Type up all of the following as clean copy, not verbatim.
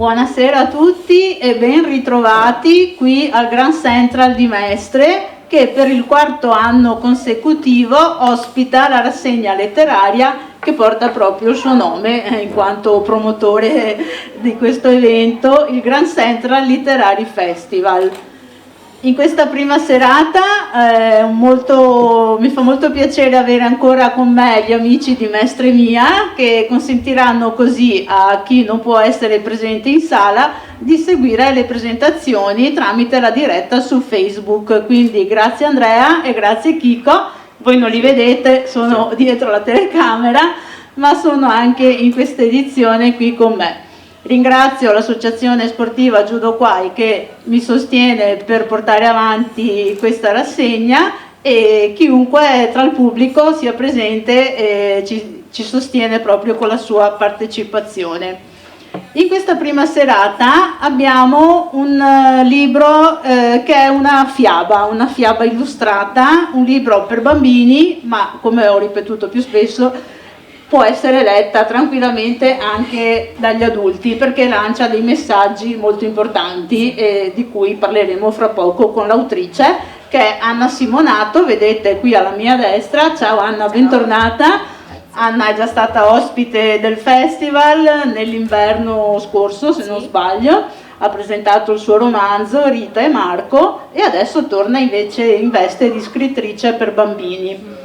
Buonasera a tutti e ben ritrovati qui al Grand Central di Mestre, che per il 4º anno consecutivo ospita la rassegna letteraria che porta proprio il suo nome in quanto promotore di questo evento, il Grand Central Literary Festival. In questa prima serata mi fa molto piacere avere ancora con me gli amici di Mestre Mia, che consentiranno così a chi non può essere presente in sala di seguire le presentazioni tramite la diretta su Facebook. Quindi grazie Andrea e grazie Chico, voi non li vedete, sono dietro la telecamera, ma sono anche in questa edizione qui con me. Ringrazio l'associazione sportiva Judo Kwai che mi sostiene per portare avanti questa rassegna e chiunque tra il pubblico sia presente ci sostiene proprio con la sua partecipazione. In questa prima serata abbiamo un libro che è una fiaba illustrata, un libro per bambini, ma come ho ripetuto più spesso può essere letta tranquillamente anche dagli adulti perché lancia dei messaggi molto importanti di cui parleremo fra poco con l'autrice, che è Anna Simonato, vedete qui alla mia destra. Ciao Anna, bentornata. Anna è già stata ospite del festival nell'inverno scorso, se non sbaglio, ha presentato il suo romanzo Rita e Marco e adesso torna invece in veste di scrittrice per bambini.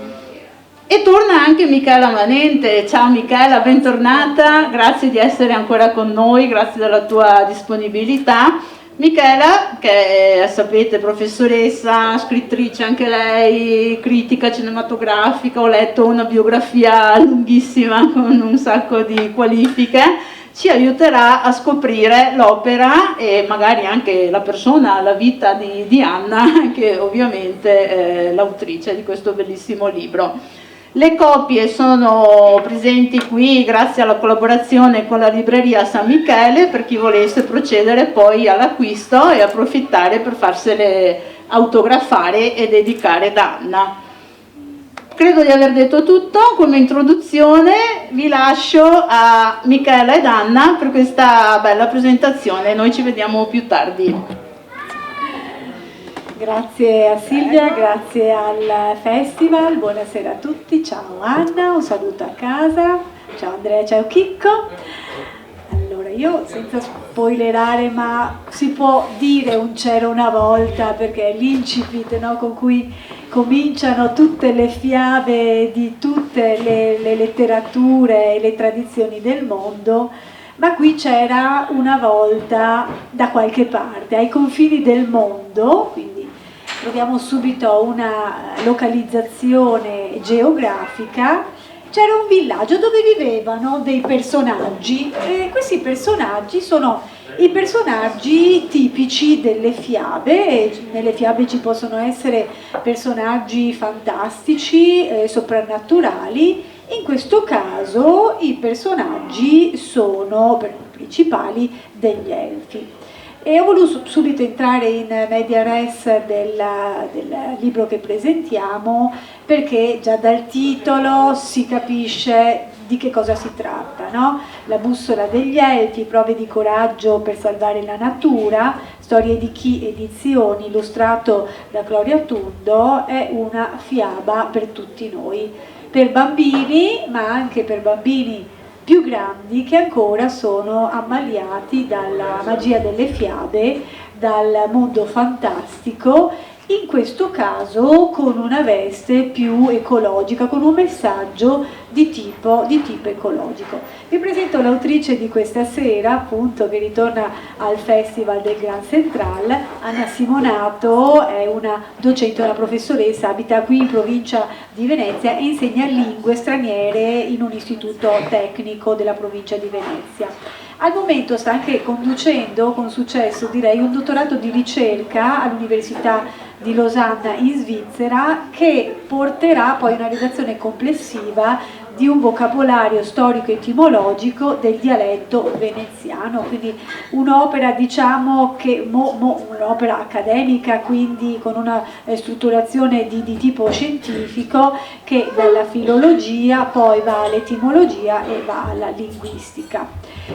E torna anche Michela Manente. Ciao Michela, bentornata, grazie di essere ancora con noi, grazie della tua disponibilità. Michela, che è, sapete, professoressa, scrittrice anche lei, critica cinematografica, ho letto una biografia lunghissima con un sacco di qualifiche, ci aiuterà a scoprire l'opera e magari anche la persona, la vita di Anna, che ovviamente è l'autrice di questo bellissimo libro. Le copie sono presenti qui grazie alla collaborazione con la libreria San Michele per chi volesse procedere poi all'acquisto e approfittare per farsele autografare e dedicare da Anna. Credo di aver detto tutto come introduzione, vi lascio a Michela ed Anna per questa bella presentazione, noi ci vediamo più tardi. Grazie a Silvia, grazie al festival, buonasera a tutti, ciao Anna, un saluto a casa, ciao Andrea, ciao Chicco. Allora io senza spoilerare, ma si può dire un c'era una volta perché è l'incipit, no, con cui cominciano tutte le fiabe di tutte le letterature e le tradizioni del mondo. Ma qui c'era una volta da qualche parte, ai confini del mondo, quindi troviamo subito una localizzazione geografica, c'era un villaggio dove vivevano dei personaggi e questi personaggi sono i personaggi tipici delle fiabe e nelle fiabe ci possono essere personaggi fantastici, soprannaturali. In questo caso i personaggi sono principali degli elfi. E ho voluto subito entrare in media res del libro che presentiamo perché già dal titolo si capisce di che cosa si tratta, no? La bussola degli elfi, prove di coraggio per salvare la natura, storie di chi edizioni, illustrato da Gloria Tundo, è una fiaba per tutti noi, per bambini ma anche per bambini più grandi che ancora sono ammaliati dalla magia delle fiabe, dal mondo fantastico, in questo caso con una veste più ecologica, con un messaggio di tipo ecologico. Vi presento l'autrice di questa sera, appunto, che ritorna al Festival del Grand Central, Anna Simonato, è una docente, una professoressa, abita qui in provincia di Venezia e insegna lingue straniere in un istituto tecnico della provincia di Venezia. Al momento sta anche conducendo con successo, direi, un dottorato di ricerca all'Università di Losanna in Svizzera, che porterà poi una redazione complessiva di un vocabolario storico-etimologico del dialetto veneziano, quindi un'opera, diciamo, che un'opera accademica, quindi con una strutturazione di tipo scientifico, che dalla filologia poi va all'etimologia e va alla linguistica.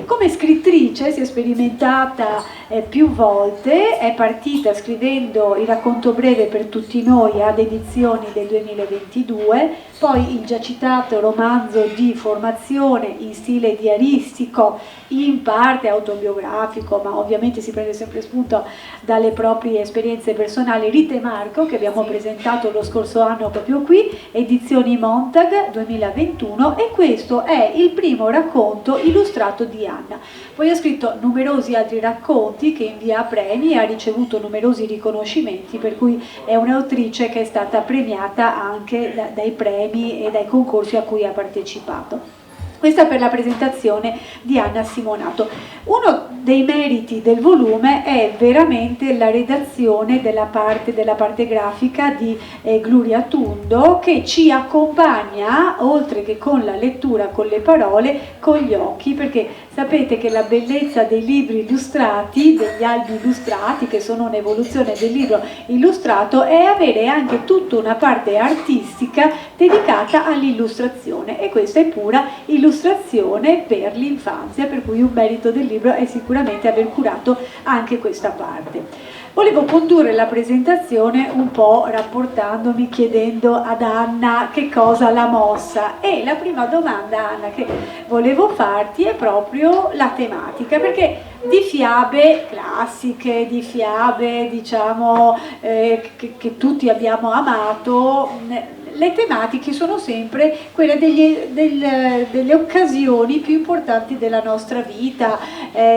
Come scrittrice si è sperimentata più volte, è partita scrivendo Il racconto breve per tutti noi ad edizioni del 2022, poi il già citato romanzo di formazione in stile diaristico, in parte autobiografico, ma ovviamente si prende sempre spunto dalle proprie esperienze personali, Rite Marco, che abbiamo presentato lo scorso anno proprio qui, edizioni Montag 2021, e questo è il primo racconto illustrato di Anna. Poi ha scritto numerosi altri racconti che invia a premi e ha ricevuto numerosi riconoscimenti, per cui è un'autrice che è stata premiata anche dai premi e dai concorsi a cui ha partecipato. Questa per la presentazione di Anna Simonato. Uno dei meriti del volume è veramente la redazione della parte grafica di Gloria Tundo, che ci accompagna, oltre che con la lettura, con le parole, con gli occhi, perché sapete che la bellezza dei libri illustrati, degli albi illustrati, che sono un'evoluzione del libro illustrato, è avere anche tutta una parte artistica dedicata all'illustrazione, e questa è pura illustrazione per l'infanzia, per cui un merito del libro è sicuramente aver curato anche questa parte. Volevo condurre la presentazione un po' rapportandomi, chiedendo ad Anna che cosa l'ha mossa, e la prima domanda, Anna, che volevo farti è proprio la tematica, perché di fiabe classiche, di fiabe, diciamo, che tutti abbiamo amato, le tematiche sono sempre quelle delle occasioni più importanti della nostra vita,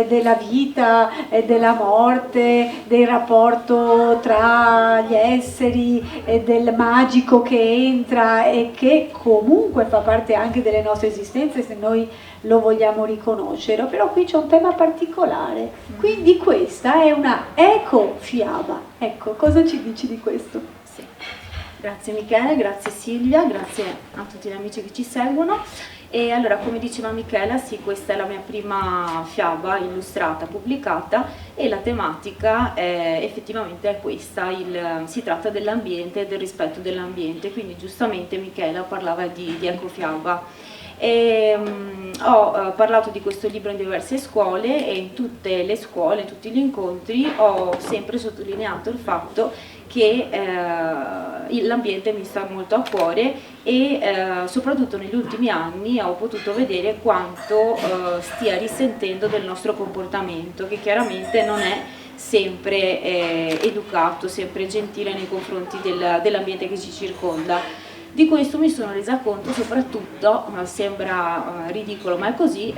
della morte, del rapporto tra gli esseri, del magico che entra e che comunque fa parte anche delle nostre esistenze, se noi lo vogliamo riconoscere. Però qui c'è un tema particolare, quindi questa è una ecofiaba. Ecco, cosa ci dici di questo? Sì. Grazie Michele, grazie Silvia, grazie a tutti gli amici che ci seguono. E allora, come diceva Michela, sì, questa è la mia prima fiaba illustrata, pubblicata, e la tematica effettivamente è questa, si tratta dell'ambiente e del rispetto dell'ambiente, quindi giustamente Michela parlava di ecofiaba. Ho parlato di questo libro in diverse scuole, e in tutte le scuole, in tutti gli incontri, ho sempre sottolineato il fatto che l'ambiente mi sta molto a cuore, e soprattutto negli ultimi anni ho potuto vedere quanto stia risentendo del nostro comportamento, che chiaramente non è sempre educato, sempre gentile nei confronti dell'ambiente che ci circonda. Di questo mi sono resa conto soprattutto, sembra ridicolo ma è così,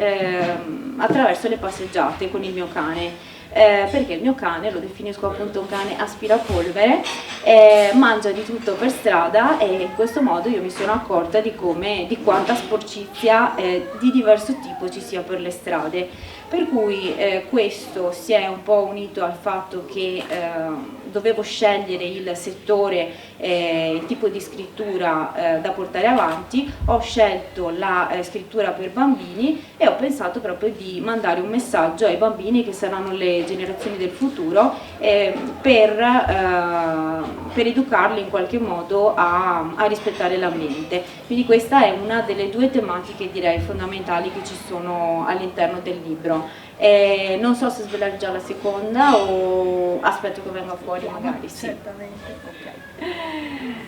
attraverso le passeggiate con il mio cane. Perché il mio cane, lo definisco appunto un cane aspirapolvere, mangia di tutto per strada, e in questo modo io mi sono accorta di quanta sporcizia di diverso tipo ci sia per le strade. Per cui questo si è un po' unito al fatto che dovevo scegliere il settore, il tipo di scrittura da portare avanti. Ho scelto la scrittura per bambini, e ho pensato proprio di mandare un messaggio ai bambini, che saranno le generazioni del futuro, per educarli in qualche modo a rispettare l'ambiente. Quindi questa è una delle due tematiche, direi, fondamentali che ci sono all'interno del libro. Non so se svelare già la seconda o aspetto che venga fuori, magari. Sì. Certamente. Okay.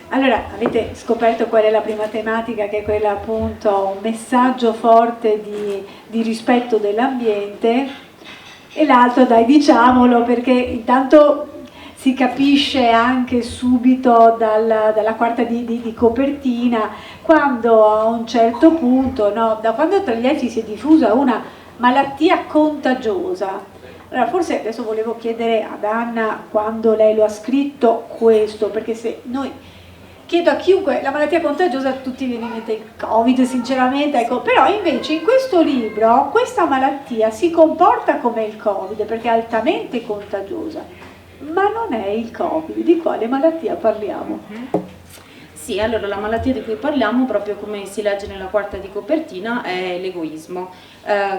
Allora, avete scoperto qual è la prima tematica, che è quella appunto, un messaggio forte di rispetto dell'ambiente, e l'altro, dai, diciamolo, perché intanto si capisce anche subito dalla quarta di copertina, quando a un certo punto, no, da quando tra gli elfi si è diffusa una malattia contagiosa. Allora, forse adesso volevo chiedere ad Anna, quando lei lo ha scritto questo, perché se noi, chiedo a chiunque la malattia contagiosa, a tutti viene in mente il Covid, sinceramente, ecco. Però invece in questo libro questa malattia si comporta come il Covid, perché è altamente contagiosa. ma non è il Covid. Di quale malattia parliamo? Sì, allora la malattia di cui parliamo, proprio come si legge nella quarta di copertina, è l'egoismo,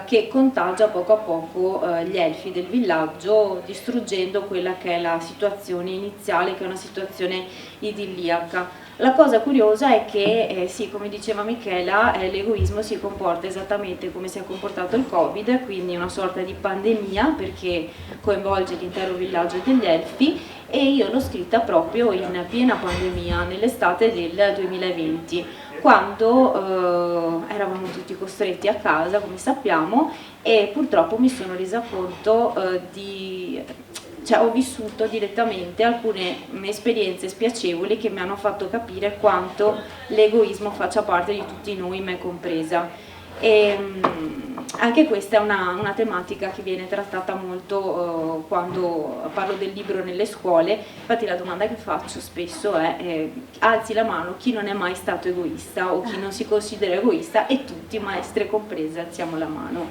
che contagia poco a poco gli elfi del villaggio, distruggendo quella che è la situazione iniziale, che è una situazione idilliaca. La cosa curiosa è che, sì, come diceva Michela, l'egoismo si comporta esattamente come si è comportato il Covid, quindi una sorta di pandemia, perché coinvolge l'intero villaggio degli elfi, e io l'ho scritta proprio in piena pandemia, nell'estate del 2020, quando eravamo tutti costretti a casa, come sappiamo, e purtroppo mi sono resa conto cioè ho vissuto direttamente alcune esperienze spiacevoli che mi hanno fatto capire quanto l'egoismo faccia parte di tutti noi, me compresa. E anche questa è una tematica che viene trattata molto quando parlo del libro nelle scuole. Infatti la domanda che faccio spesso è alzi la mano chi non è mai stato egoista o chi non si considera egoista, e tutti, maestre comprese, alziamo la mano.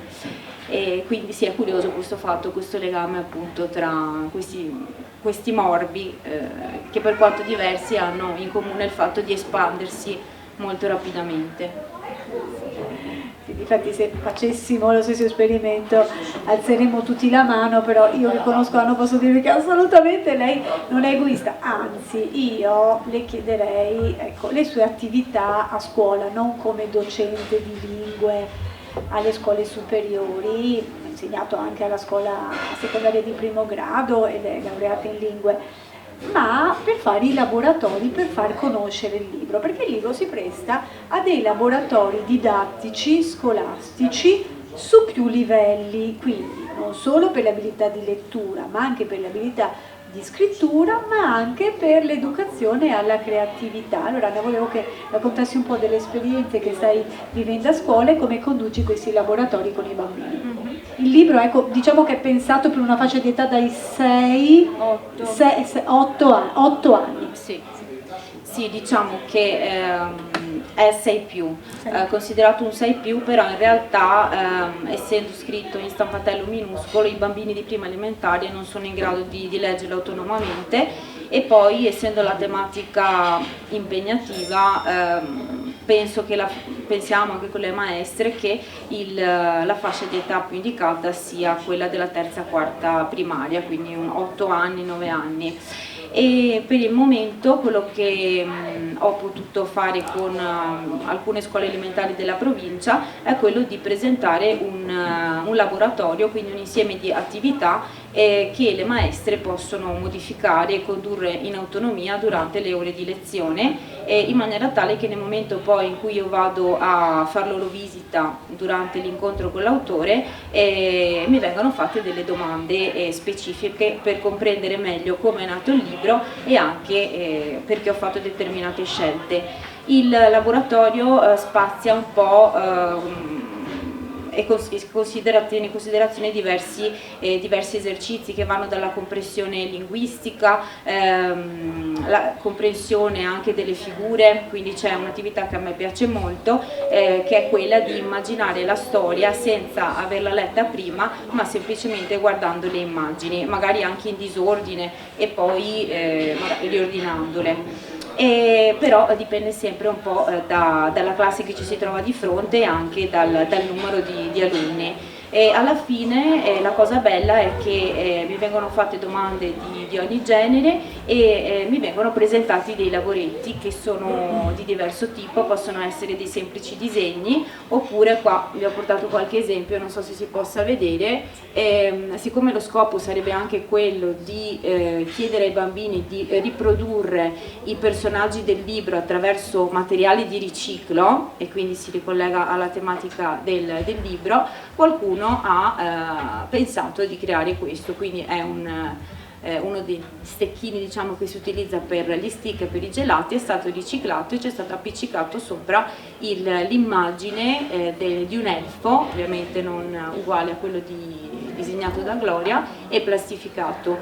E quindi sì, è curioso questo fatto, questo legame appunto tra questi morbi che per quanto diversi hanno in comune il fatto di espandersi molto rapidamente. Infatti se facessimo lo stesso esperimento alzeremmo tutti la mano, però io che conosco Anna posso dirvi che assolutamente lei non è egoista, anzi io le chiederei, ecco, le sue attività a scuola, non come docente di lingue alle scuole superiori, ha insegnato anche alla scuola secondaria di primo grado ed è laureata in lingue, ma per fare i laboratori, per far conoscere il libro, perché il libro si presta a dei laboratori didattici, scolastici, su più livelli, quindi non solo per le abilità di lettura, ma anche per le abilità di scrittura, ma anche per l'educazione alla creatività. Allora Anna, volevo che raccontassi un po' delle esperienze che stai vivendo a scuola e come conduci questi laboratori con i bambini. Il libro, ecco, diciamo che è pensato per una fascia di età dai 8 anni. Sì, diciamo che è 6+, considerato un 6+, però in realtà essendo scritto in stampatello minuscolo i bambini di prima elementare non sono in grado di leggerlo autonomamente, e poi essendo la tematica impegnativa pensiamo anche con le maestre che la fascia di età più indicata sia quella della terza quarta primaria, quindi 8 anni, 9 anni. E per il momento quello che ho potuto fare con alcune scuole elementari della provincia è quello di presentare un laboratorio, quindi un insieme di attività che le maestre possono modificare e condurre in autonomia durante le ore di lezione, in maniera tale che nel momento poi in cui io vado a far loro visita durante l'incontro con l'autore mi vengono fatte delle domande specifiche per comprendere meglio come è nato il libro e anche perché ho fatto determinate scelte. Il laboratorio spazia un po' e tiene in considerazione diversi esercizi che vanno dalla comprensione linguistica, la comprensione anche delle figure, quindi c'è un'attività che a me piace molto, che è quella di immaginare la storia senza averla letta prima, ma semplicemente guardando le immagini, magari anche in disordine e poi riordinandole. Però dipende sempre un po' dalla classe che ci si trova di fronte e anche dal numero di alunni. E alla fine la cosa bella è che mi vengono fatte domande di ogni genere e mi vengono presentati dei lavoretti che sono di diverso tipo, possono essere dei semplici disegni, oppure qua vi ho portato qualche esempio, non so se si possa vedere, siccome lo scopo sarebbe anche quello di chiedere ai bambini di riprodurre i personaggi del libro attraverso materiali di riciclo, e quindi si ricollega alla tematica del libro, qualcuno ha pensato di creare questo, quindi è uno dei stecchini, diciamo, che si utilizza per gli stick e per i gelati, è stato riciclato e c'è stato appiccicato sopra l'immagine di un elfo, ovviamente non uguale a quello disegnato da Gloria, e plastificato.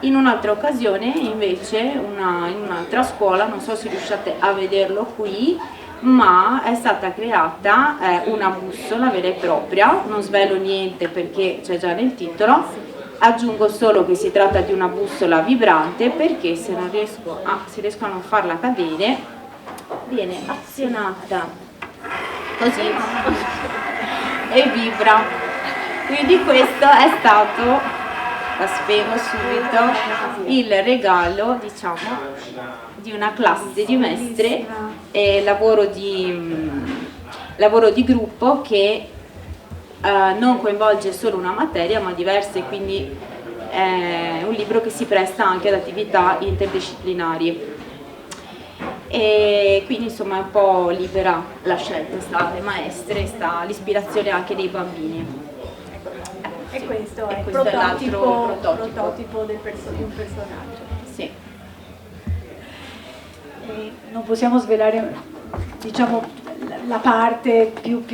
In un'altra occasione invece, in un'altra scuola, non so se riuscite a vederlo qui, ma è stata creata una bussola vera e propria, non svelo niente perché c'è già nel titolo, Aggiungo solo che si tratta di una bussola vibrante perché se riesco a non farla cadere viene azionata così e vibra. Quindi questo è stato, la spiego subito, il regalo, diciamo, di una classe di mestre e lavoro di gruppo che non coinvolge solo una materia ma diverse, quindi è un libro che si presta anche ad attività interdisciplinari. E quindi insomma è un po' libera la scelta, sta alle maestre, sta l'ispirazione anche dei bambini. E questo è il l'altro prototipo di un personaggio. Sì. E non possiamo svelare, diciamo, la parte più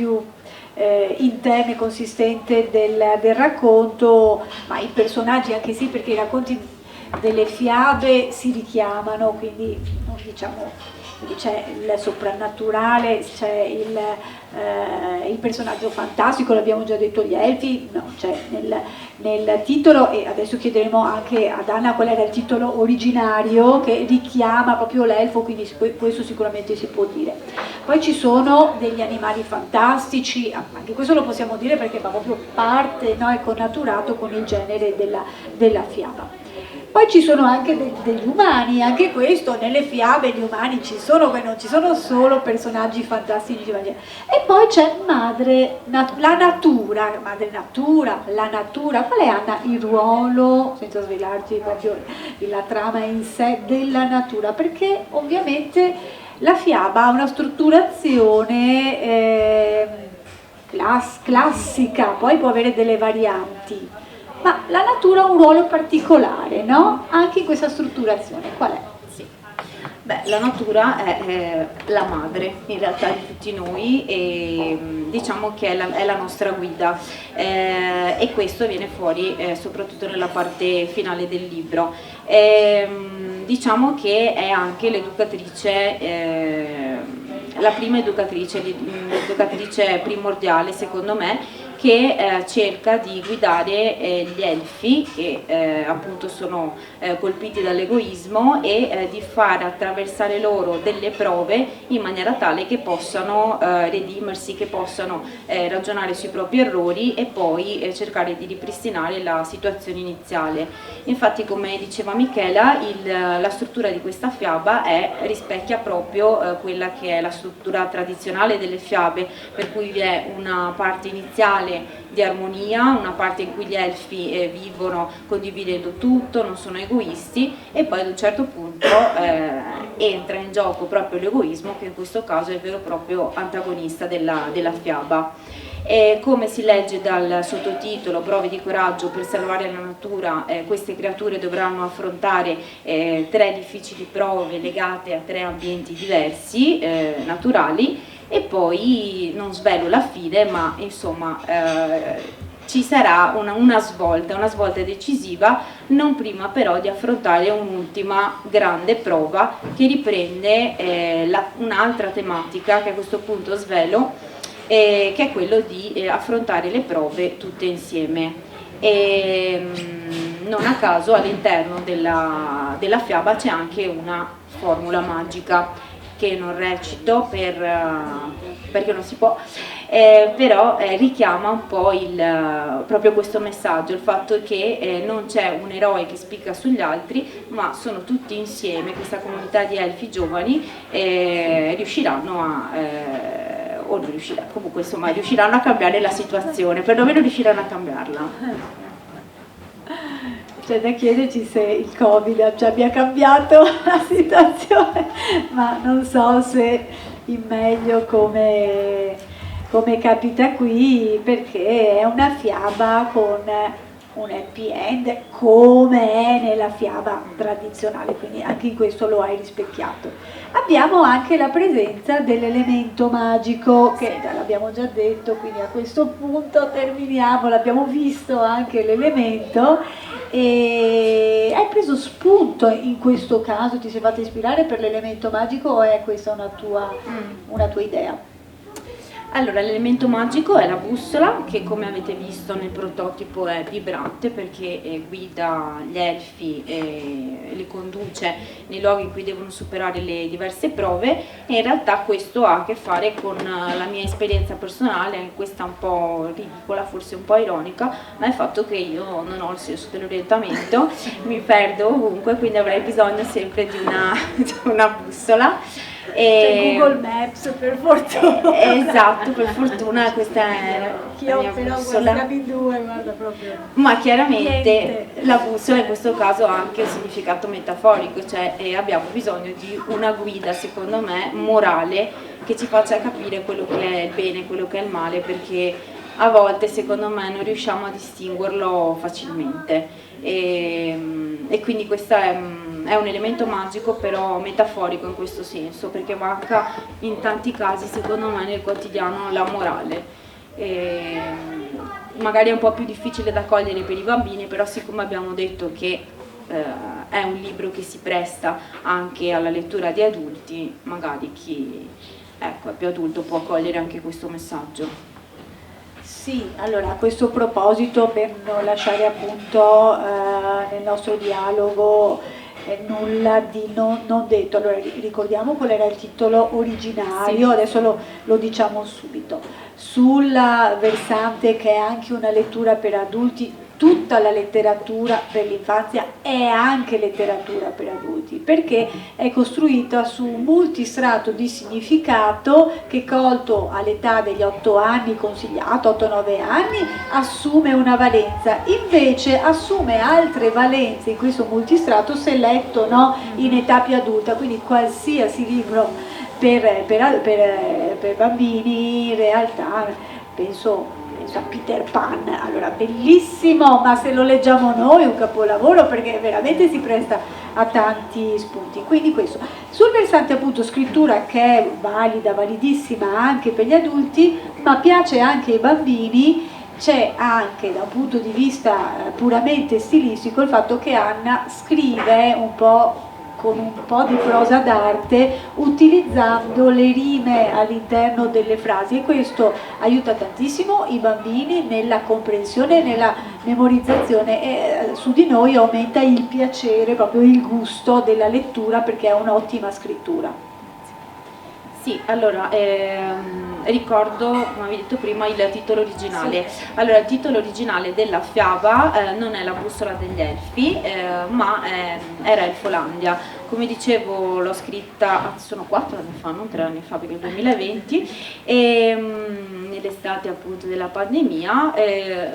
interna e consistente del racconto, ma i personaggi anche sì, perché i racconti delle fiabe si richiamano, quindi diciamo c'è il soprannaturale, c'è il personaggio fantastico, l'abbiamo già detto, gli elfi, no, c'è nel titolo, e adesso chiederemo anche ad Anna qual era il titolo originario che richiama proprio l'elfo, quindi questo sicuramente si può dire. Poi ci sono degli animali fantastici, anche questo lo possiamo dire perché fa proprio parte, no, è connaturato con il genere della fiaba. Poi ci sono anche degli umani, anche questo, nelle fiabe gli umani ci sono, non ci sono solo personaggi fantastici. E poi c'è la natura, qual è, Anna, il ruolo, senza svelarci proprio la trama in sé, della natura? Perché ovviamente la fiaba ha una strutturazione classica, poi può avere delle varianti. Ma la natura ha un ruolo particolare, no? Anche in questa strutturazione, qual è? Sì. Beh, la natura è la madre in realtà di tutti noi e diciamo che è la nostra guida e questo viene fuori soprattutto nella parte finale del libro. Diciamo che è anche l'educatrice, la prima educatrice, l'educatrice primordiale secondo me, che cerca di guidare gli elfi che appunto sono colpiti dall'egoismo e di far attraversare loro delle prove in maniera tale che possano redimersi, che possano ragionare sui propri errori e poi cercare di ripristinare la situazione iniziale. Infatti, come diceva Michela, la struttura di questa fiaba rispecchia proprio quella che è la struttura tradizionale delle fiabe, per cui vi è una parte iniziale di armonia, una parte in cui gli elfi vivono condividendo tutto, non sono egoisti, e poi ad un certo punto entra in gioco proprio l'egoismo, che in questo caso è il vero e proprio antagonista della fiaba. E come si legge dal sottotitolo Prove di coraggio per salvare la natura, queste creature dovranno affrontare 3 difficili prove legate a 3 ambienti diversi, naturali, e poi non svelo la fine, ma insomma ci sarà una svolta decisiva, non prima però di affrontare un'ultima grande prova che riprende un'altra tematica che a questo punto svelo, che è quello di affrontare le prove tutte insieme. E non a caso all'interno della fiaba c'è anche una formula magica che non recito perché non si può, però richiama un po' proprio questo messaggio, il fatto che non c'è un eroe che spicca sugli altri, ma sono tutti insieme, questa comunità di elfi giovani riusciranno o non riusciranno, comunque insomma riusciranno a cambiare la situazione, perlomeno riusciranno a cambiarla. C'è da chiederci se il Covid ci abbia cambiato la situazione, ma non so se in meglio come capita qui, perché è una fiaba con un happy end come è nella fiaba tradizionale, quindi anche in questo lo hai rispecchiato. Abbiamo anche la presenza dell'elemento magico, che l'abbiamo già detto, quindi a questo punto terminiamo, l'abbiamo visto anche l'elemento. E hai preso spunto in questo caso, ti sei fatta ispirare per l'elemento magico o è questa una tua idea? Allora, l'elemento magico è la bussola, che come avete visto nel prototipo è vibrante perché guida gli elfi e li conduce nei luoghi in cui devono superare le diverse prove, e in realtà questo ha a che fare con la mia esperienza personale, questa un po' ridicola, forse un po' ironica, ma il fatto che io non ho il senso dell'orientamento, mi perdo ovunque, quindi avrei bisogno sempre di una bussola. C'è Google Maps, per fortuna. Esatto, per fortuna questa è la mia bussola. In due, guarda, proprio. Ma chiaramente Niente. la bussola in questo caso ha anche un significato metaforico, cioè abbiamo bisogno di una guida, secondo me, morale, che ci faccia capire quello che è il bene, quello che è il male, perché a volte secondo me non riusciamo a distinguerlo facilmente. E quindi questo è un elemento magico, però metaforico in questo senso, perché manca in tanti casi secondo me nel quotidiano la morale. Magari è un po' più difficile da cogliere per i bambini, però siccome abbiamo detto che è un libro che si presta anche alla lettura di adulti, magari chi è più adulto può cogliere anche questo messaggio. Sì, allora a questo proposito, per non lasciare appunto nel nostro dialogo nulla di non detto, allora ricordiamo qual era il titolo originario, sì. Adesso lo diciamo subito. Sul versante che è anche una lettura per adulti, tutta la letteratura per l'infanzia è anche letteratura per adulti, perché è costruita su un multistrato di significato che, colto all'età degli 8 anni, consigliato 8-9 anni, assume una valenza, invece assume altre valenze in questo multistrato se letto, no, in età più adulta, quindi qualsiasi libro per bambini in realtà penso a Peter Pan, allora bellissimo, ma se lo leggiamo noi è un capolavoro perché veramente si presta a tanti spunti. Quindi questo, sul versante appunto scrittura, che è valida, validissima anche per gli adulti, ma piace anche ai bambini, c'è anche da un punto di vista puramente stilistico il fatto che Anna scrive un po' con un po' di prosa d'arte, utilizzando le rime all'interno delle frasi, e questo aiuta tantissimo i bambini nella comprensione e nella memorizzazione, e su di noi aumenta il piacere, proprio il gusto della lettura, perché è un'ottima scrittura. Sì, allora ricordo, come avevi detto prima, il titolo originale. Sì. Allora, il titolo originale della fiaba non è La bussola degli elfi, ma era Elfolandia. Come dicevo, l'ho scritta, sono 4 anni fa, non 3 anni fa, perché nel 2020, e nell'estate appunto della pandemia.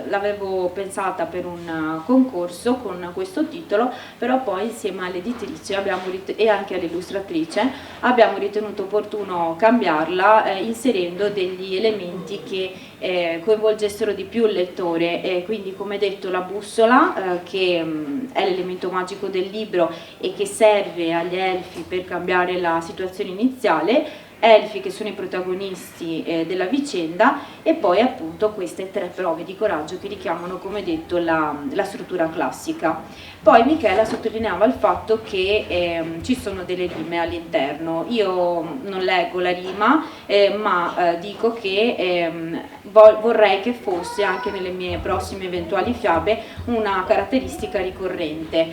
L'avevo pensata per un concorso con questo titolo, però poi insieme all'editrice e anche all'illustratrice abbiamo ritenuto opportuno cambiarla, inserendo degli elementi che coinvolgessero di più il lettore, quindi, come detto, la bussola, che è l'elemento magico del libro e che serve agli elfi per cambiare la situazione iniziale, elfi che sono i protagonisti della vicenda, e poi appunto queste 3 prove di coraggio che richiamano, come detto, la struttura classica. Poi Michela sottolineava il fatto che ci sono delle rime all'interno. Io non leggo la rima, ma dico che vorrei che fosse anche nelle mie prossime eventuali fiabe una caratteristica ricorrente.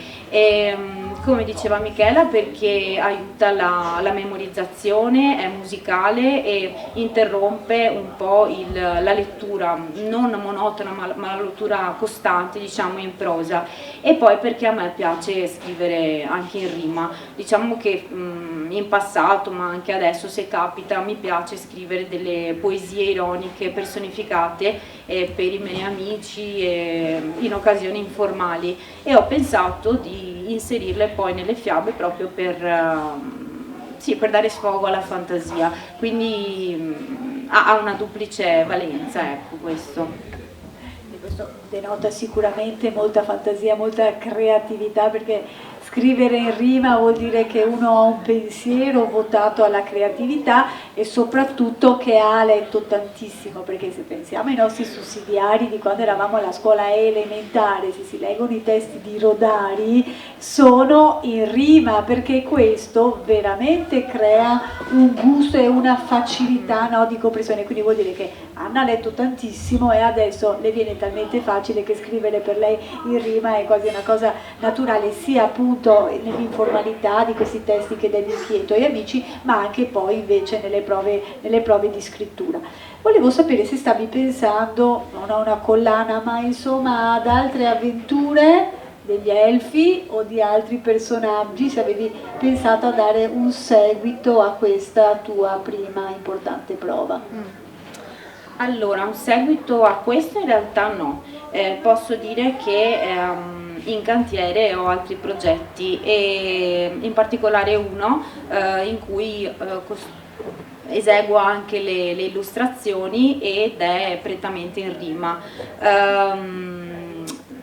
Come diceva Michela, perché aiuta la memorizzazione, è musicale e interrompe un po' la lettura non monotona, ma la lettura costante, diciamo, in prosa. E poi perché a me piace scrivere anche in rima, diciamo che in passato, ma anche adesso se capita, mi piace scrivere delle poesie ironiche personificate per i miei amici in occasioni informali, e ho pensato di inserirle poi nelle fiabe proprio per dare sfogo alla fantasia, quindi ha una duplice valenza, ecco, questo. Questo denota sicuramente molta fantasia, molta creatività, perché scrivere in rima vuol dire che uno ha un pensiero votato alla creatività, e soprattutto che ha letto tantissimo, perché se pensiamo ai nostri sussidiari di quando eravamo alla scuola elementare, se si leggono i testi di Rodari, sono in rima, perché questo veramente crea un gusto e una facilità, no, di comprensione. Quindi vuol dire che Anna ha letto tantissimo e adesso le viene talmente facile che scrivere per lei in rima è quasi una cosa naturale, sia appunto nell'informalità di questi testi che dai ai tuoi amici, ma anche poi invece nelle prove di scrittura. Volevo sapere se stavi pensando, non a una collana, ma insomma ad altre avventure degli elfi o di altri personaggi, se avevi pensato a dare un seguito a questa tua prima importante prova. Allora, un seguito a questo in realtà no, posso dire che in cantiere ho altri progetti e in particolare uno in cui eseguo anche le illustrazioni ed è prettamente in rima.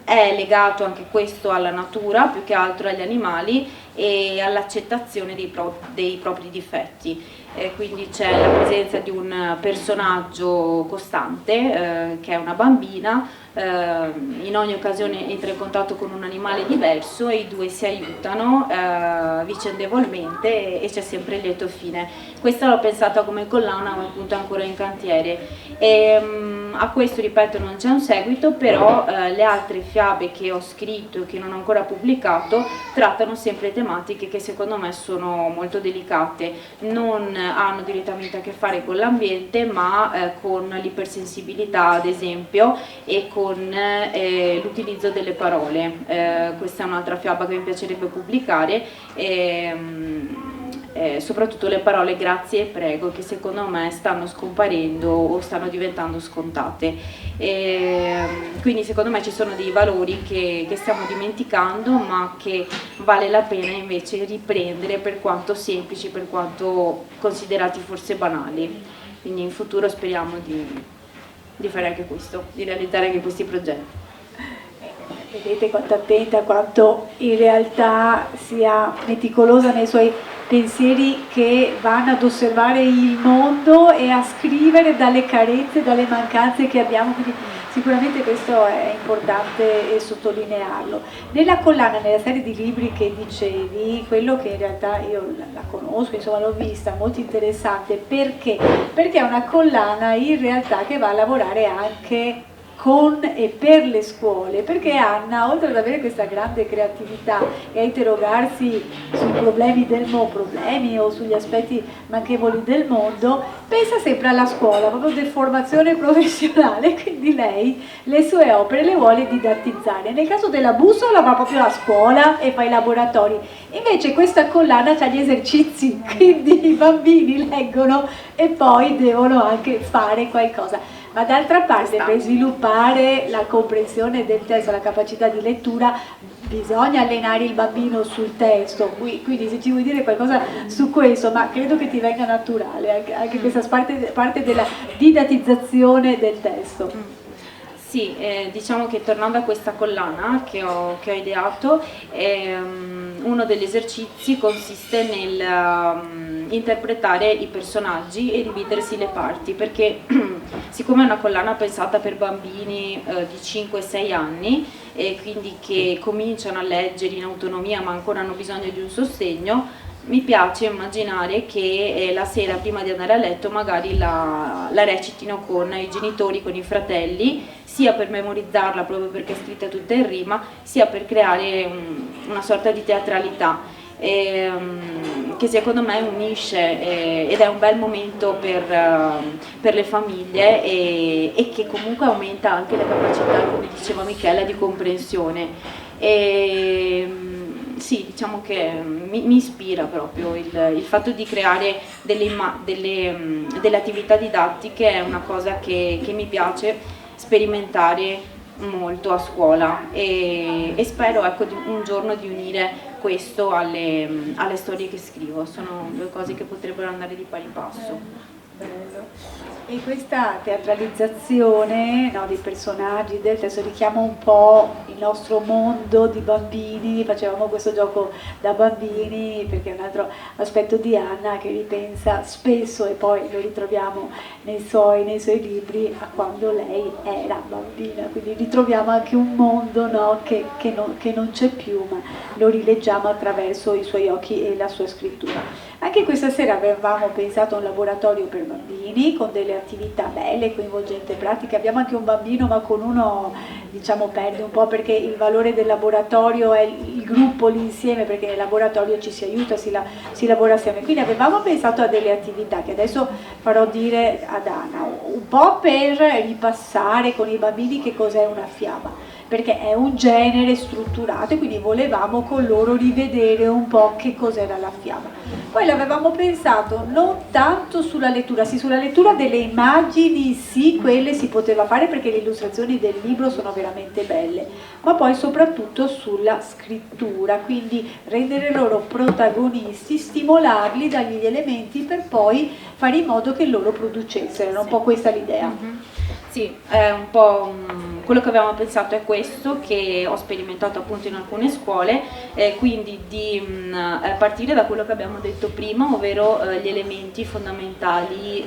È legato anche questo alla natura, più che altro agli animali e all'accettazione dei propri difetti. Quindi c'è la presenza di un personaggio costante che è una bambina, in ogni occasione entra in contatto con un animale diverso e i due si aiutano vicendevolmente e c'è sempre il lieto fine. Questa l'ho pensata come collana, ma appunto ancora in cantiere. A questo, ripeto, non c'è un seguito, però le altre fiabe che ho scritto e che non ho ancora pubblicato trattano sempre tematiche che secondo me sono molto delicate, non hanno direttamente a che fare con l'ambiente, ma con l'ipersensibilità ad esempio e con l'utilizzo delle parole. Questa è un'altra fiaba che mi piacerebbe pubblicare. Soprattutto le parole grazie e prego, che secondo me stanno scomparendo o stanno diventando scontate, quindi secondo me ci sono dei valori che stiamo dimenticando, ma che vale la pena invece riprendere, per quanto semplici, per quanto considerati forse banali. Quindi in futuro speriamo di fare anche questo, di realizzare anche questi progetti. Vedete quanto attenta, quanto in realtà sia meticolosa nei suoi pensieri, che vanno ad osservare il mondo e a scrivere dalle carenze, dalle mancanze che abbiamo, quindi sicuramente questo è importante sottolinearlo. Nella collana, nella serie di libri che dicevi, quello che in realtà io la conosco, insomma l'ho vista, molto interessante, perché è una collana in realtà che va a lavorare anche con e per le scuole, perché Anna, oltre ad avere questa grande creatività e a interrogarsi sui problemi o sugli aspetti manchevoli del mondo, pensa sempre alla scuola, proprio di formazione professionale, quindi lei le sue opere le vuole didattizzare. Nel caso della bussola va proprio a scuola e fa i laboratori, invece questa collana ha gli esercizi, quindi i bambini leggono e poi devono anche fare qualcosa. Ma d'altra parte, per sviluppare la comprensione del testo, la capacità di lettura, bisogna allenare il bambino sul testo. Quindi se ci vuoi dire qualcosa su questo, ma credo che ti venga naturale anche questa parte della didattizzazione del testo. Sì, diciamo che tornando a questa collana che ho ideato, uno degli esercizi consiste nel interpretare i personaggi e dividersi le parti, perché siccome è una collana pensata per bambini di 5-6 anni, e quindi che cominciano a leggere in autonomia ma ancora hanno bisogno di un sostegno, mi piace immaginare che la sera prima di andare a letto magari la recitino con i genitori, con i fratelli, sia per memorizzarla proprio perché è scritta tutta in rima, sia per creare una sorta di teatralità che secondo me unisce ed è un bel momento per le famiglie e che comunque aumenta anche la capacità, come diceva Michela, di comprensione. Sì, diciamo che mi ispira proprio il fatto di creare delle attività didattiche, è una cosa che mi piace sperimentare molto a scuola e spero, ecco, un giorno di unire questo alle storie che scrivo. Sono due cose che potrebbero andare di pari passo. Bello. E questa teatralizzazione, no, dei personaggi del testo richiama un po' il nostro mondo di bambini, facevamo questo gioco da bambini perché è un altro aspetto di Anna che ripensa spesso e poi lo ritroviamo nei suoi libri a quando lei era bambina, quindi ritroviamo anche un mondo, no, che non c'è più, ma lo rileggiamo attraverso i suoi occhi e la sua scrittura. Anche questa sera avevamo pensato a un laboratorio per bambini con delle attività belle, coinvolgenti e pratiche. Abbiamo anche un bambino, ma con uno diciamo perde un po' perché il valore del laboratorio è il gruppo, l'insieme, perché nel laboratorio ci si aiuta, si lavora assieme. Quindi avevamo pensato a delle attività che adesso farò dire ad Anna, un po' per ripassare con i bambini che cos'è una fiaba, perché è un genere strutturato e quindi volevamo con loro rivedere un po' che cos'era la fiaba. Poi l'avevamo pensato non tanto sulla lettura, sì, sulla lettura delle immagini, sì, quelle si poteva fare perché le illustrazioni del libro sono veramente belle, ma poi soprattutto sulla scrittura, quindi rendere loro protagonisti, stimolarli, dargli gli elementi per poi fare in modo che loro producessero, era un po' questa l'idea. Sì, è un po' quello che avevamo pensato è questo, che ho sperimentato appunto in alcune scuole, quindi di partire da quello che abbiamo detto prima, ovvero gli elementi fondamentali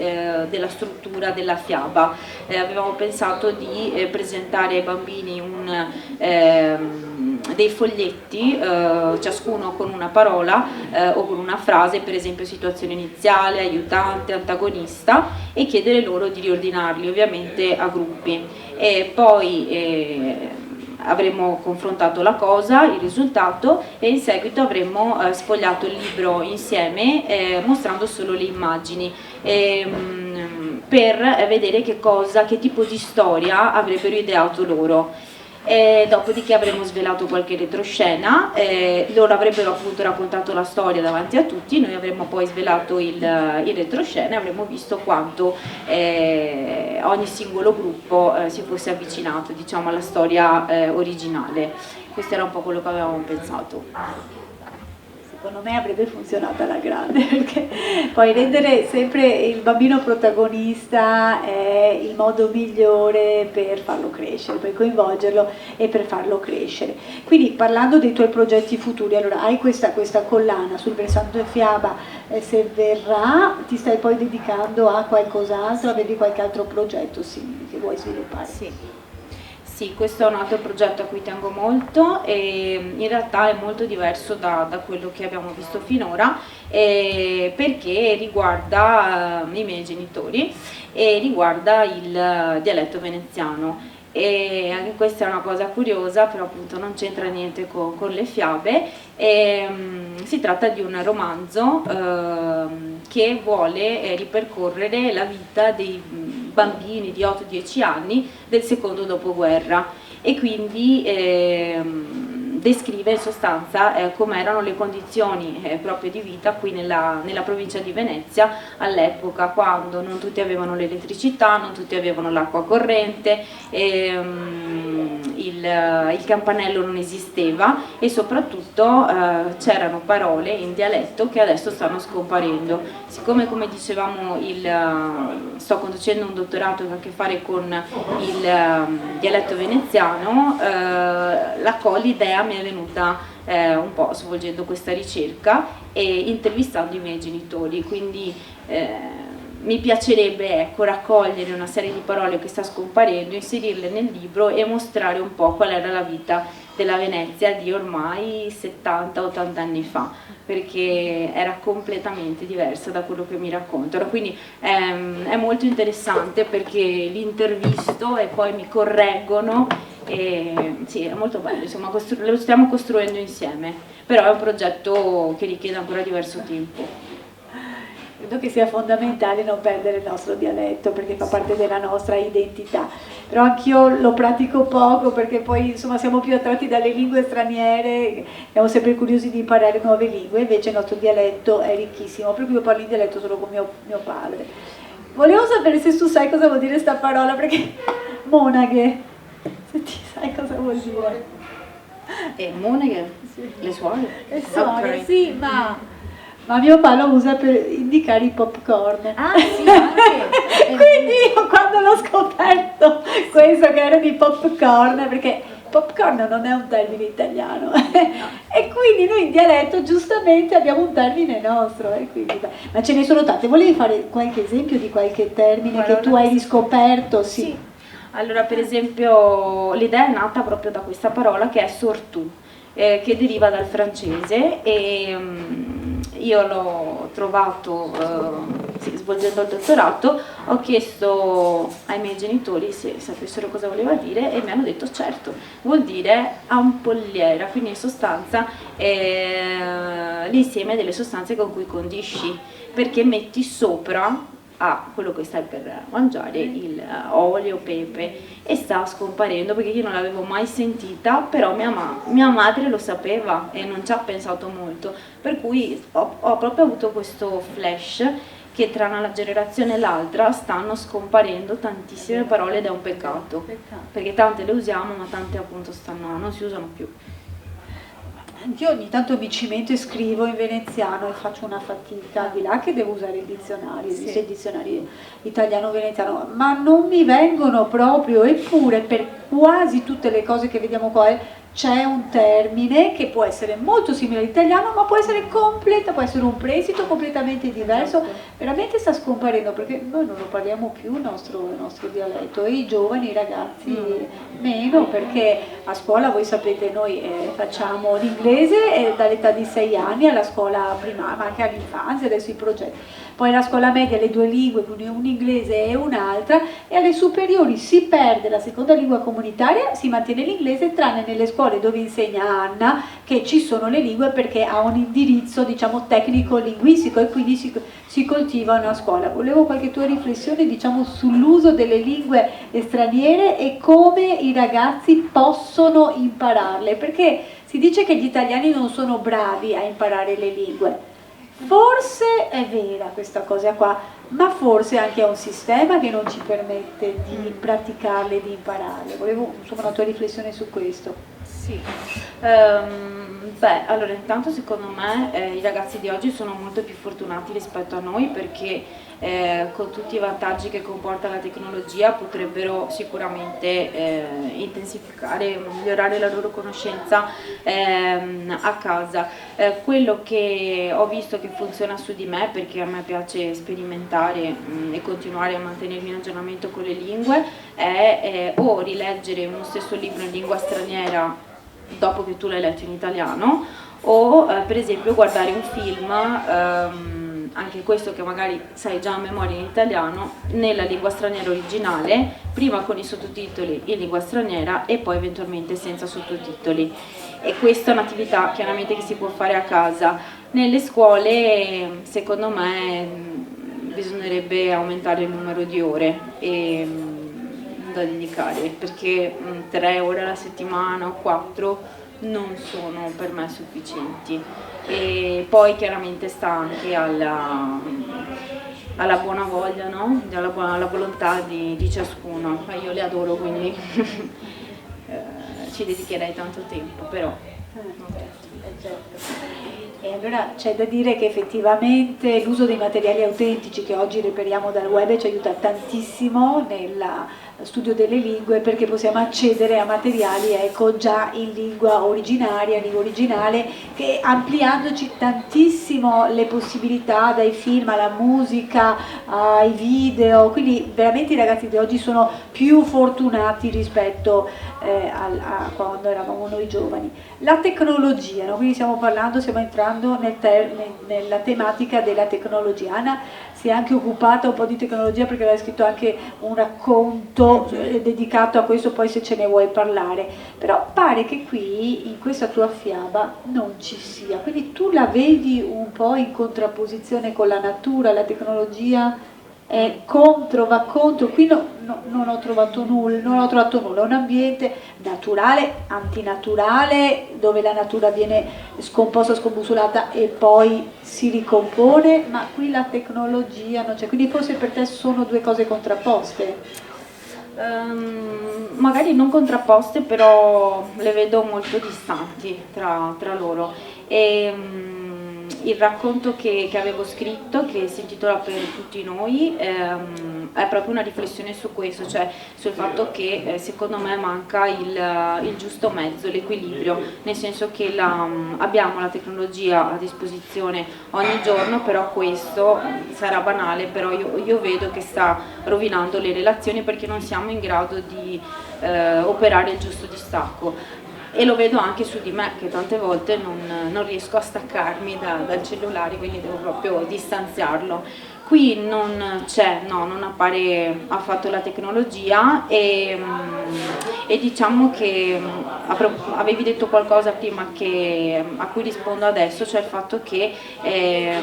della struttura della fiaba. Avevamo pensato di presentare ai bambini dei foglietti, ciascuno con una parola o con una frase, per esempio situazione iniziale, aiutante, antagonista, e chiedere loro di riordinarli ovviamente a gruppi. E poi avremmo confrontato la cosa, il risultato, e in seguito avremmo sfogliato il libro insieme mostrando solo le immagini per vedere che tipo di storia avrebbero ideato loro. Dopodiché avremmo svelato qualche retroscena, loro avrebbero appunto raccontato la storia davanti a tutti, noi avremmo poi svelato il retroscena e avremmo visto quanto ogni singolo gruppo si fosse avvicinato, diciamo, alla storia originale. Questo era un po' quello che avevamo pensato. Secondo me avrebbe funzionato alla grande, perché poi rendere sempre il bambino protagonista è il modo migliore per farlo crescere, per coinvolgerlo e per farlo crescere. Quindi parlando dei tuoi progetti futuri, allora hai questa collana sul versante fiaba, se verrà ti stai poi dedicando a qualcos'altro, avevi qualche altro progetto simile che vuoi sviluppare? Sì, questo è un altro progetto a cui tengo molto e in realtà è molto diverso da quello che abbiamo visto finora perché riguarda i miei genitori e riguarda il dialetto veneziano. E anche questa è una cosa curiosa, però appunto non c'entra niente con le fiabe. Si tratta di un romanzo che vuole ripercorrere la vita dei bambini di 8-10 anni del secondo dopoguerra e quindi descrive in sostanza come erano le condizioni proprio di vita qui nella provincia di Venezia all'epoca, quando non tutti avevano l'elettricità, non tutti avevano l'acqua corrente, il campanello non esisteva e soprattutto c'erano parole in dialetto che adesso stanno scomparendo. Siccome, come dicevamo, sto conducendo un dottorato che ha a che fare con il dialetto veneziano, l'idea mi è venuta un po' svolgendo questa ricerca e intervistando i miei genitori, quindi mi piacerebbe raccogliere una serie di parole che sta scomparendo, inserirle nel libro e mostrare un po' qual era la vita della Venezia di ormai 70-80 anni fa, perché era completamente diversa da quello che mi raccontano. Quindi è molto interessante perché li intervisto e poi mi correggono e sì, è molto bello, insomma, lo stiamo costruendo insieme, però è un progetto che richiede ancora diverso tempo. Credo che sia fondamentale non perdere il nostro dialetto perché fa parte della nostra identità, però anch'io lo pratico poco perché poi insomma siamo più attratti dalle lingue straniere, siamo sempre curiosi di imparare nuove lingue, invece il nostro dialetto è ricchissimo, per cui io parlo in dialetto solo con mio padre. Volevo sapere se tu sai cosa vuol dire questa parola, perché monaghe, se ti sai cosa vuol dire. Monaghe? Sì. Le suore? Le suore, okay. Sì, ma ma mio papà lo usa per indicare i popcorn. Ah sì, anche. Quindi io quando l'ho scoperto questo che erano i popcorn, perché popcorn non è un termine italiano, e quindi noi in dialetto giustamente abbiamo un termine nostro, quindi, ma ce ne sono tante. Volevi fare qualche esempio di qualche termine che tu hai riscoperto? Sì. Allora, per esempio, l'idea è nata proprio da questa parola che è surtout, che deriva dal francese, e io l'ho trovato svolgendo il dottorato. Ho chiesto ai miei genitori se sapessero cosa voleva dire e mi hanno detto certo, vuol dire ampolliera, quindi in sostanza l'insieme delle sostanze con cui condisci, perché metti sopra a quello che stai per mangiare il olio, pepe, e sta scomparendo, perché io non l'avevo mai sentita, però mia madre lo sapeva e non ci ha pensato molto, per cui ho proprio avuto questo flash che tra una generazione e l'altra stanno scomparendo tantissime parole ed è un peccato, perché tante le usiamo ma tante appunto non si usano più. Io ogni tanto mi cimento e scrivo in veneziano e faccio una fatica, al di là che devo usare il dizionario, il dizionario italiano-veneziano, ma non mi vengono proprio, eppure per quasi tutte le cose che vediamo qua c'è un termine che può essere molto simile all'italiano, ma può essere può essere un prestito completamente diverso, veramente sta scomparendo, perché noi non lo parliamo più il nostro dialetto, e i giovani, i ragazzi meno, perché a scuola, voi sapete, noi facciamo l'inglese dall'età di 6 anni alla scuola primaria, ma anche all'infanzia, adesso i progetti. Poi alla scuola media le 2 lingue, quindi un inglese e un'altra, e alle superiori si perde la seconda lingua comunitaria, si mantiene l'inglese, tranne nelle scuole dove insegna Anna, che ci sono le lingue perché ha un indirizzo, diciamo, tecnico-linguistico, e quindi si coltiva una scuola. Volevo qualche tua riflessione, diciamo, sull'uso delle lingue straniere e come i ragazzi possono impararle, perché si dice che gli italiani non sono bravi a imparare le lingue. Forse è vera questa cosa qua, ma forse anche è un sistema che non ci permette di praticarle, di impararle. Volevo insomma una tua riflessione su questo. Sì, allora intanto secondo me i ragazzi di oggi sono molto più fortunati rispetto a noi, perché con tutti i vantaggi che comporta la tecnologia potrebbero sicuramente intensificare, migliorare la loro conoscenza a casa. Quello che ho visto che funziona su di me, perché a me piace sperimentare e continuare a mantenermi in aggiornamento con le lingue, è o rileggere uno stesso libro in lingua straniera dopo che tu l'hai letto in italiano, o per esempio guardare un film, anche questo che magari sai già a memoria in italiano, nella lingua straniera originale, prima con i sottotitoli in lingua straniera e poi eventualmente senza sottotitoli. E questa è un'attività chiaramente che si può fare a casa. Nelle scuole secondo me bisognerebbe aumentare il numero di ore da dedicare, perché 3 ore alla settimana o 4 non sono per me sufficienti, e poi chiaramente sta anche alla buona voglia, no? alla volontà di ciascuno. Io le adoro, quindi ci dedicherei tanto tempo, però certo. E allora c'è da dire che effettivamente l'uso dei materiali autentici che oggi reperiamo dal web ci aiuta tantissimo nel studio delle lingue, perché possiamo accedere a materiali già in lingua originaria, in lingua originale, che ampliandoci tantissimo le possibilità, dai film alla musica ai video, quindi veramente i ragazzi di oggi sono più fortunati rispetto a quando eravamo noi giovani. La tecnologia, no? Quindi stiamo entrando nella tematica della tecnologia. Anna si è anche occupata un po' di tecnologia perché aveva scritto anche un racconto dedicato a questo, poi se ce ne vuoi parlare, però pare che qui in questa tua fiaba non ci sia, quindi tu la vedi un po' in contrapposizione con la natura, la tecnologia è contro, va contro. Qui non ho trovato nulla, è un ambiente naturale, antinaturale, dove la natura viene scomposta, scombussolata e poi si ricompone, ma qui la tecnologia non c'è, quindi forse per te sono due cose contrapposte. Magari non contrapposte, però le vedo molto distanti tra loro, e il racconto che avevo scritto, che si intitola Per tutti noi, è proprio una riflessione su questo, cioè sul fatto che secondo me manca il giusto mezzo, l'equilibrio, nel senso che abbiamo la tecnologia a disposizione ogni giorno, però questo sarà banale, però io vedo che sta rovinando le relazioni perché non siamo in grado di operare il giusto distacco. E lo vedo anche su di me, che tante volte non riesco a staccarmi dal cellulare, quindi devo proprio distanziarlo. Qui non c'è, no, non appare affatto la tecnologia e diciamo che avevi detto qualcosa prima a cui rispondo adesso, cioè il fatto che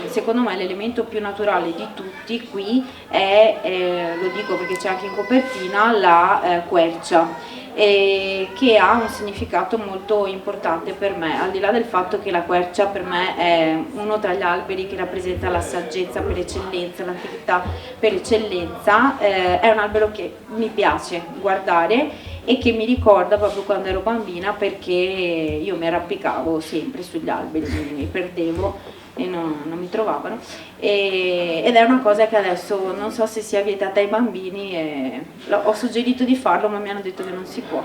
secondo me l'elemento più naturale di tutti qui è, lo dico perché c'è anche in copertina, la quercia. Che ha un significato molto importante per me, al di là del fatto che la quercia per me è uno tra gli alberi che rappresenta la saggezza per eccellenza, l'antichità per eccellenza, è un albero che mi piace guardare e che mi ricorda proprio quando ero bambina, perché io mi arrampicavo sempre sugli alberi, mi perdevo e non mi trovavano, ed è una cosa che adesso non so se sia vietata ai bambini, ho suggerito di farlo ma mi hanno detto che non si può,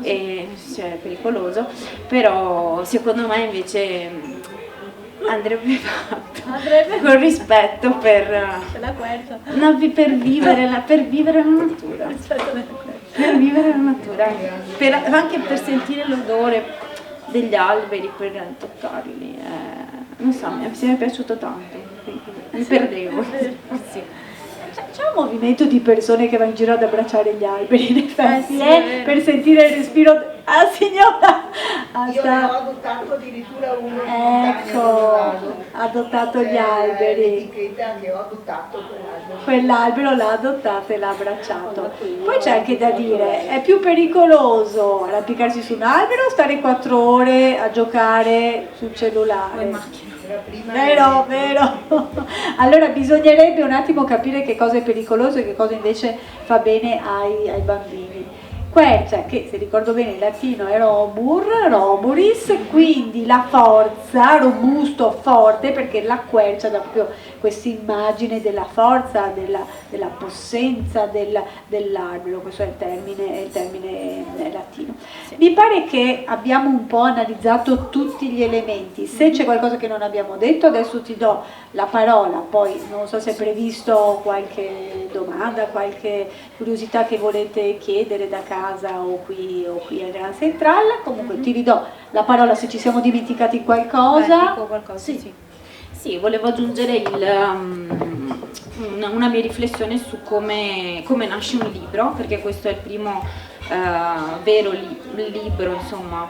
cioè, è pericoloso, però secondo me invece andrebbe fatto con rispetto per la quercia. No, per vivere la natura, per vivere la natura, anche per sentire l'odore degli alberi, per toccarli, non so, mi è piaciuto tanto, mi perdevo. Sì. C'è un movimento di persone che va in giro ad abbracciare gli alberi, in effetti, sì. per sentire il respiro. Ah, signora! Io ne ho adottato addirittura uno. Ecco, ha adottato gli alberi. L'etichetta che ho adottato Quell'albero l'ha adottato e l'ha abbracciato. Poi c'è anche da dire, è più pericoloso arrampicarsi su un albero o stare 4 ore a giocare sul cellulare? Vero, vero. Allora bisognerebbe un attimo capire che cosa è pericoloso e che cosa invece fa bene ai bambini. Quercia, che se ricordo bene in latino è roburis, quindi la forza, robusto, forte, perché la quercia dà proprio questa immagine della forza, della possenza dell'albero, questo è il termine latino. Sì. Mi pare che abbiamo un po' analizzato tutti gli elementi, se c'è qualcosa che non abbiamo detto adesso ti do la parola, poi non so se è previsto qualche domanda, qualche curiosità che volete chiedere da casa o qui al Gran Central, comunque ti ridò la parola se ci siamo dimenticati qualcosa. Dico qualcosa, sì. Sì, volevo aggiungere una mia riflessione su come nasce un libro, perché questo è il primo vero libro, insomma,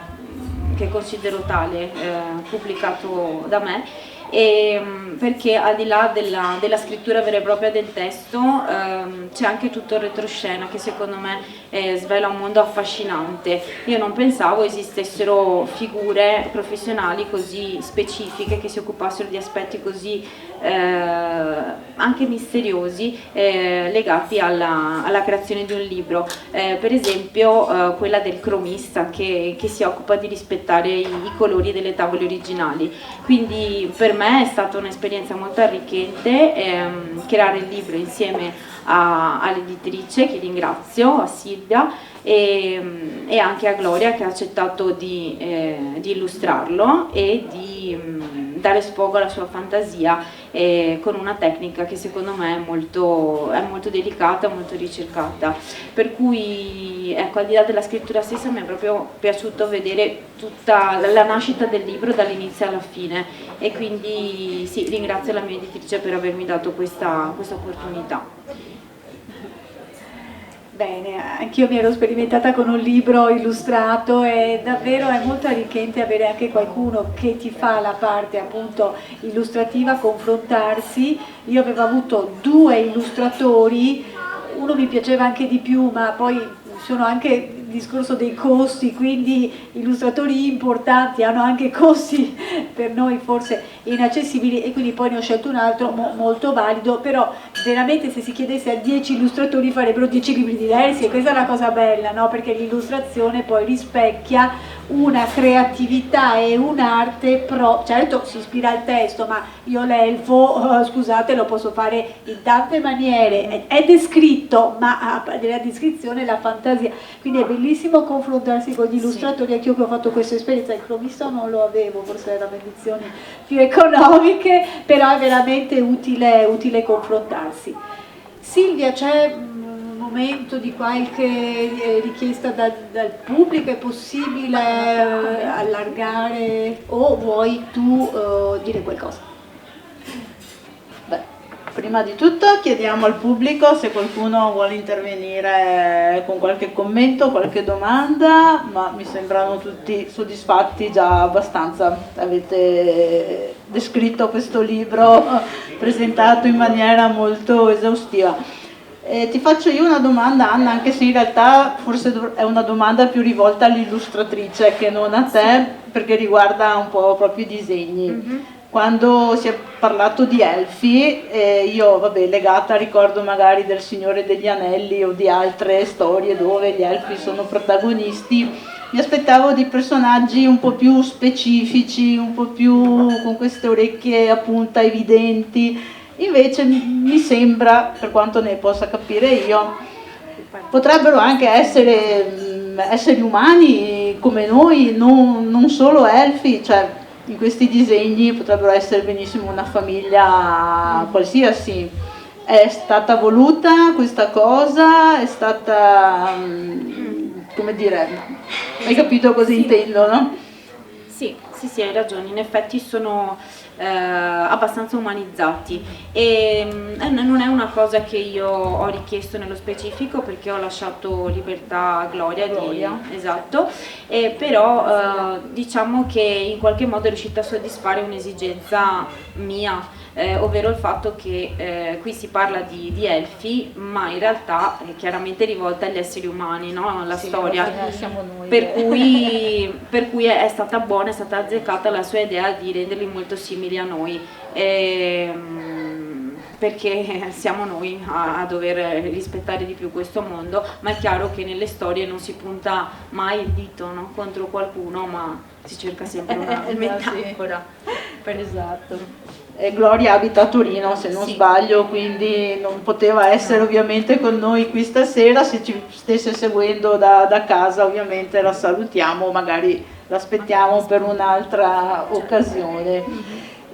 che considero tale, pubblicato da me, perché al di là della scrittura vera e propria del testo c'è anche tutto il retroscena che secondo me svela un mondo affascinante. Io non pensavo esistessero figure professionali così specifiche che si occupassero di aspetti così anche misteriosi legati alla creazione di un libro, per esempio quella del cromista che si occupa di rispettare i colori delle tavole originali. Quindi per me è stata un'esperienza molto arricchente creare il libro insieme all'editrice, che ringrazio, a Silvia, e anche a Gloria, che ha accettato di illustrarlo e di dare sfogo alla sua fantasia con una tecnica che secondo me è molto delicata, molto ricercata, per cui ecco, al di là della scrittura stessa mi è proprio piaciuto vedere tutta la nascita del libro dall'inizio alla fine, e quindi sì, ringrazio la mia editrice per avermi dato questa opportunità. Bene, anch'io mi ero sperimentata con un libro illustrato e davvero è molto arricchente avere anche qualcuno che ti fa la parte appunto illustrativa, confrontarsi. Io avevo avuto 2 illustratori, uno mi piaceva anche di più, ma poi sono anche il discorso dei costi, quindi illustratori importanti hanno anche costi per noi forse inaccessibili, e quindi poi ne ho scelto un altro molto valido, però veramente se si chiedesse a 10 illustratori farebbero 10 libri diversi, e questa è una cosa bella, no? Perché l'illustrazione poi rispecchia una creatività e un'arte certo si ispira al testo, ma io l'elfo, scusate, lo posso fare in tante maniere, è descritto, ma della descrizione la fantasia, quindi è bellissimo confrontarsi con gli illustratori. Anch'io che ho fatto questa esperienza, il cromista non lo avevo, forse erano edizioni più economiche, però è veramente utile confrontarsi. Silvia, c'è un momento di qualche richiesta dal pubblico? È possibile allargare o vuoi tu dire qualcosa? Beh, prima di tutto chiediamo al pubblico se qualcuno vuole intervenire con qualche commento, qualche domanda, ma mi sembrano tutti soddisfatti già abbastanza. Avete descritto questo libro presentato in maniera molto esaustiva. Ti faccio io una domanda, Anna, anche se in realtà forse è una domanda più rivolta all'illustratrice che non a te, perché riguarda un po' proprio i disegni. Quando si è parlato di elfi, io, vabbè, legata, ricordo magari del Signore degli Anelli o di altre storie dove gli elfi sono protagonisti, mi aspettavo di personaggi un po' più specifici, un po' più con queste orecchie a punta evidenti. Invece mi sembra, per quanto ne possa capire io, potrebbero anche essere esseri umani come noi, non solo elfi, cioè in questi disegni potrebbero essere benissimo una famiglia qualsiasi. È stata voluta questa cosa? È stata, come dire, hai capito cosa intendo, no? Sì, hai ragione, in effetti sono abbastanza umanizzati e non è una cosa che io ho richiesto nello specifico, perché ho lasciato libertà a Gloria. Esatto, però diciamo che in qualche modo è riuscita a soddisfare un'esigenza mia, ovvero il fatto che qui si parla di elfi, ma in realtà è chiaramente rivolta agli esseri umani, no? La storia, siamo noi. Per cui è stata buona, è stata azzeccata la sua idea di renderli molto simili a noi, perché siamo noi a dover rispettare di più questo mondo, ma è chiaro che nelle storie non si punta mai il dito, no? Contro qualcuno, ma si cerca sempre una metafora. Esatto. Gloria abita a Torino, se non sbaglio, quindi non poteva essere ovviamente con noi qui stasera. Se ci stesse seguendo da casa, ovviamente la salutiamo, magari l'aspettiamo per un'altra occasione.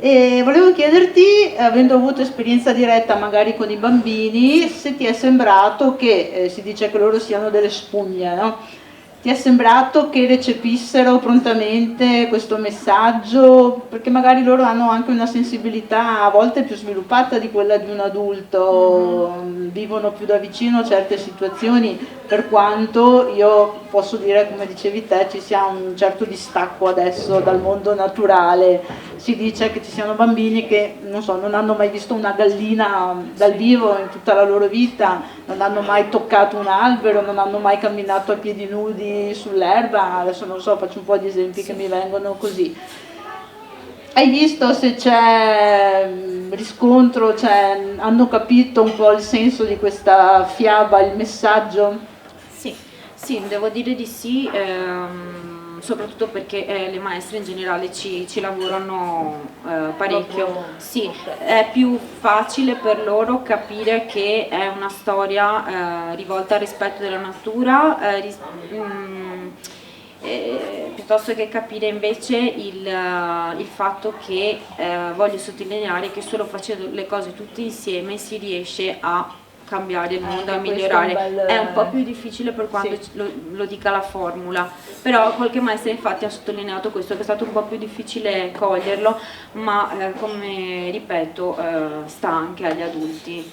E volevo chiederti, avendo avuto esperienza diretta magari con i bambini, se ti è sembrato che, si dice che loro siano delle spugne, no? Ti è sembrato che recepissero prontamente questo messaggio? Perché magari loro hanno anche una sensibilità a volte più sviluppata di quella di un adulto, vivono più da vicino certe situazioni, per quanto io posso dire, come dicevi te, ci sia un certo distacco adesso dal mondo naturale. Si dice che ci siano bambini che, non so, non hanno mai visto una gallina dal vivo in tutta la loro vita, non hanno mai toccato un albero, non hanno mai camminato a piedi nudi sull'erba. Adesso non so, faccio un po' di esempi che mi vengono così. Hai visto se c'è riscontro, cioè, hanno capito un po' il senso di questa fiaba, il messaggio? Sì, devo dire di sì, soprattutto perché le maestre in generale ci lavorano parecchio. Sì, è più facile per loro capire che è una storia rivolta al rispetto della natura, piuttosto che capire invece il fatto che voglio sottolineare che solo facendo le cose tutte insieme si riesce a cambiare il mondo, a migliorare. È un po' più difficile per quanto lo dica la formula, però qualche maestra infatti ha sottolineato questo, che è stato un po' più difficile coglierlo, ma come ripeto sta anche agli adulti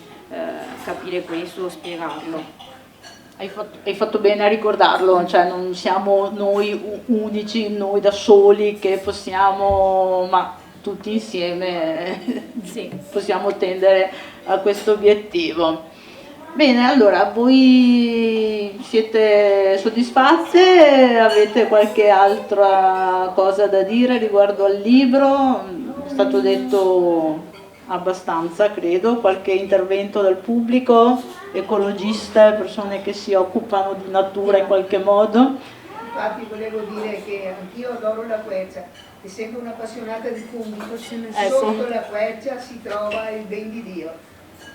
capire questo, spiegarlo. Hai fatto bene a ricordarlo, cioè non siamo noi unici, noi da soli che possiamo, ma tutti insieme possiamo tendere a questo obiettivo. Bene, allora voi siete soddisfatte? Avete qualche altra cosa da dire riguardo al libro? È stato detto abbastanza, credo. Qualche intervento del pubblico, ecologiste, persone che si occupano di natura in qualche modo. Infatti volevo dire che anch'io adoro la quercia, essendo un'appassionata di funghi, Ecco. sotto la quercia si trova il ben di Dio,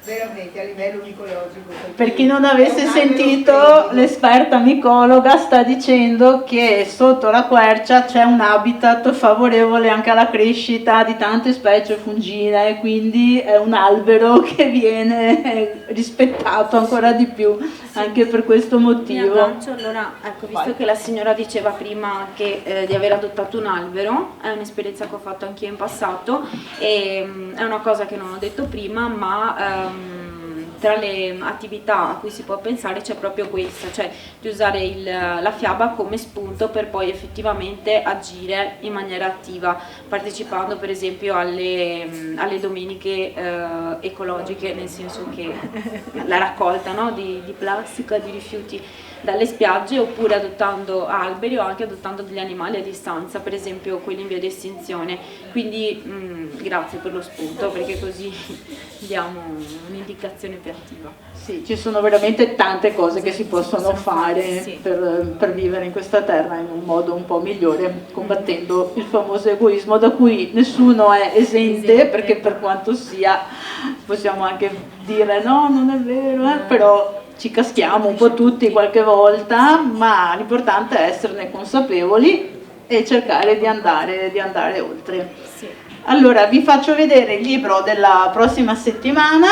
veramente a livello micologico. Per chi non avesse È un albero sentito, splendido. l'esperta micologa sta dicendo che sotto la quercia c'è un habitat favorevole anche alla crescita di tante specie fungine, quindi è un albero che viene rispettato ancora di più, anche per questo Mi motivo. aggancio, allora, ecco, visto Vai. che la signora diceva prima che, di aver adottato un albero, è un'esperienza che ho fatto anch'io in passato e è una cosa che non ho detto prima, ma tra le attività a cui si può pensare c'è proprio questa, cioè di usare la fiaba come spunto per poi effettivamente agire in maniera attiva, partecipando per esempio alle domeniche ecologiche, nel senso che la raccolta, no, di plastica, di rifiuti dalle spiagge, oppure adottando alberi o anche adottando degli animali a distanza, per esempio quelli in via di estinzione. Quindi grazie per lo spunto, perché così diamo un'indicazione più attiva. Sì, ci sono veramente tante cose che si possono fare sì. per vivere in questa terra in un modo un po' migliore, combattendo il famoso egoismo da cui nessuno è esente, perché per quanto sia possiamo anche dire no, non è vero, però ci caschiamo un po' tutti qualche volta, ma l'importante è esserne consapevoli e cercare di andare oltre. Sì. Allora, vi faccio vedere il libro della prossima settimana,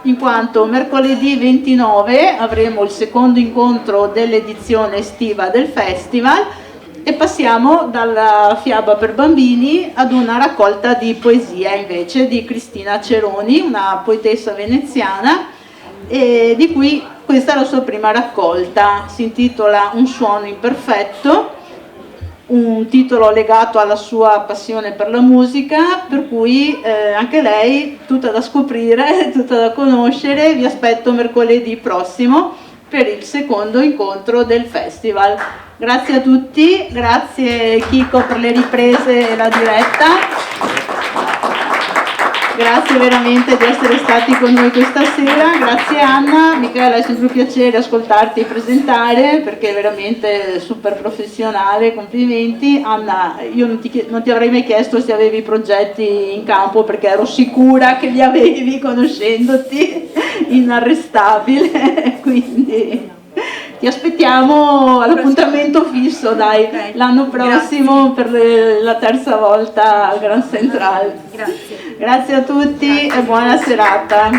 in quanto mercoledì 29 avremo il secondo incontro dell'edizione estiva del festival e passiamo dalla fiaba per bambini ad una raccolta di poesia invece di Cristina Ceroni, una poetessa veneziana, e di cui questa è la sua prima raccolta, si intitola Un suono imperfetto, un titolo legato alla sua passione per la musica, per cui anche lei tutta da scoprire, tutta da conoscere. Vi aspetto mercoledì prossimo per il secondo incontro del festival. Grazie a tutti, grazie Chico per le riprese e la diretta. Grazie veramente di essere stati con noi questa sera, grazie Anna. Michela, è sempre un piacere ascoltarti e presentare perché è veramente super professionale, complimenti. Anna, io non ti avrei mai chiesto se avevi progetti in campo perché ero sicura che li avevi conoscendoti, inarrestabile, quindi ti aspettiamo all'appuntamento fisso, dai, l'anno prossimo per la terza volta al Grand Central. Grazie. Grazie a tutti e buona serata.